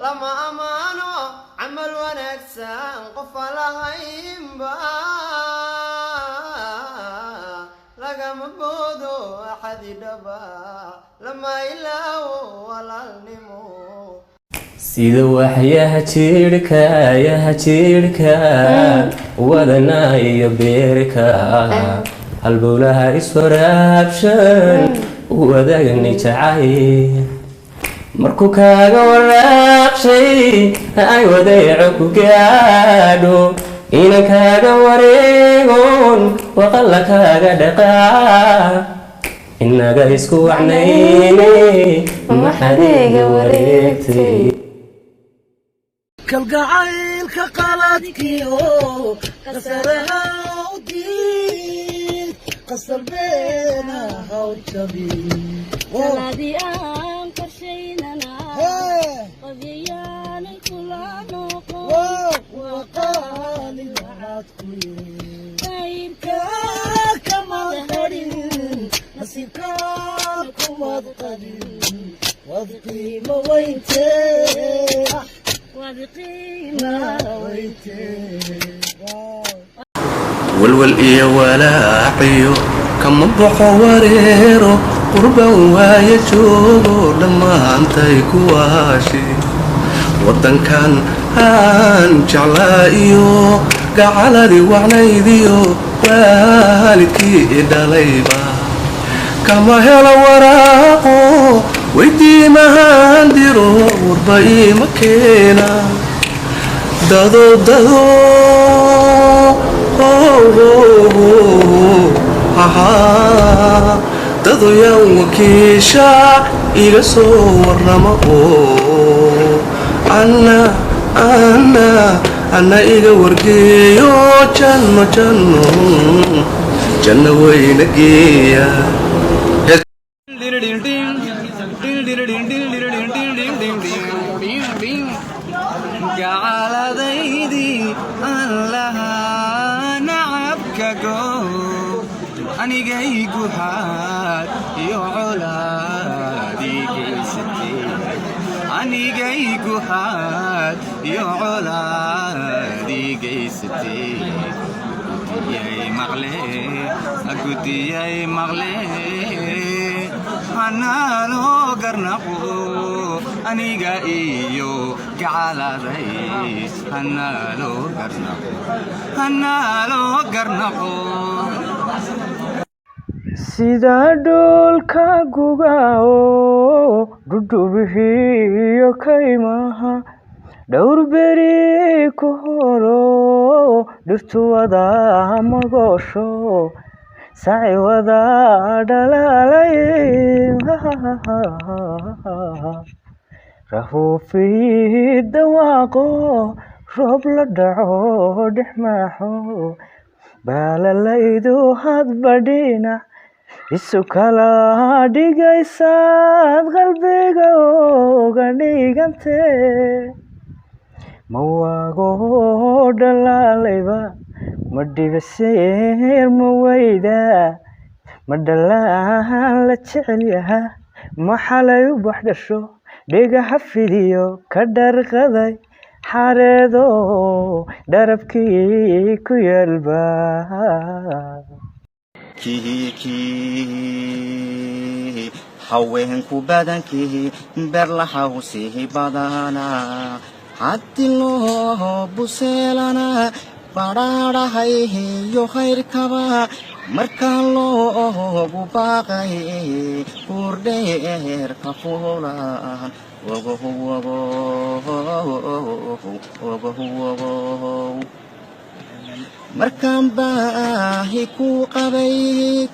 لما أمانو عمل ونكسان قفل هيمبا لقى مبودو أحد دبا لما إلاو ولا النمو sida waxyaha jirka wadana iyo beerka halbowlaha iswaraabshan wadagni jacayl markuu kaaga waraaqshay ay wadeeco ku gaadho inan kaaga wareegon waqalla kaaga dhaqaa inaga isku wacnayne maxadiga wareegtay كالقعيل كقلاتكيو قصرها ودين قصر بينها وتبين سلادي أنكر شيننا قضيان كل نقو وقال العاتكوي خيرك كما قرين نصيبك كما قرين وذقيمة وينتي وبقيمة والول إيا ولاعيو كم بحو وريرو قربا وايجوغو لما انتي كواشي ودن كان هان جعلايو قعالدي وعنايديو والدكي إداليبا كما هلا وراقو ويدي مهانديرو ورباي مكينا دادو دادو يوم كيشا إيغسو ورمو أنا إيغا ورقيو جنة وينقيا قعالديدي أن لها نعبك أني جايكو حاد يعولادي جيستي أني جايكو حاد يعولادي جيستي ياي مغلي أكوتي ياي مغلي أنا لو قرنقو أنيقا إيو قعالة رئيس أنا لو قرنقو sida dhoolka gugao dhudhubihiyo kaymaha dhowr beri ku horo dhirtu wada magoosho saci wada dhalaalay rahuufii dhawaaqo roob la dhaco dhexmaaxo baalalaydu hadba dhinac isu kala dhigaysaad qalbiga oga dhigante ma waago dhalaalayba ma dhibaseer ma weyda ma dhalaan la jecel yaha ma xalay u bax dhasho dhigaha fidiyo ka dharqaday xareedo dharabkii ku yaalba kii haweenku badankii berlaxawsihi badana haddi loo buseelana badhaadhahayyo khayrkaba markaan loogu baaqay buurdheer ka fuulan markaan baahi ku qabay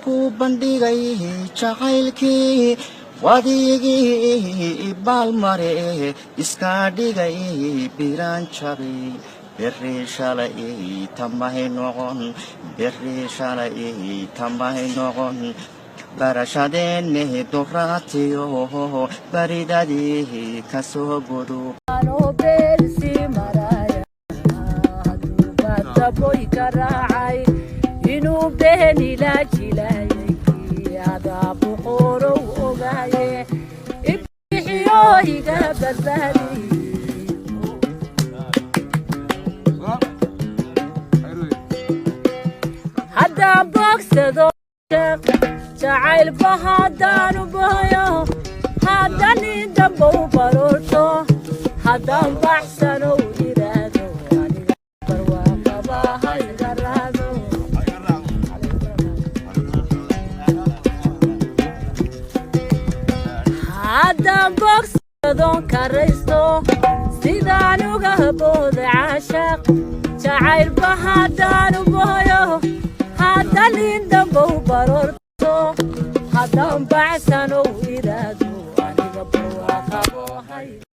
ku bandhigay jacaylkii wadigii baalmare iska dhigay biraan jabay berri shalay tamahay noqon barashadeenne doraatiyo baridadii kasoo gudub boy karaacay inuu beeni la jilayay adaa buqorow ogaaye ibixiyo iga badbaadi bogsado jacayl bahadaan u bahayo haddaan dambe u barorto haddaan baxsano iraado aniga barwaaqaba hayga raado haddaan bogsadon karaysto sidaan uga booda caashaq jacayl bahadaan u bahayo haddaan dambe u barorto haddaan baxsano iraado aniga barwaaqaba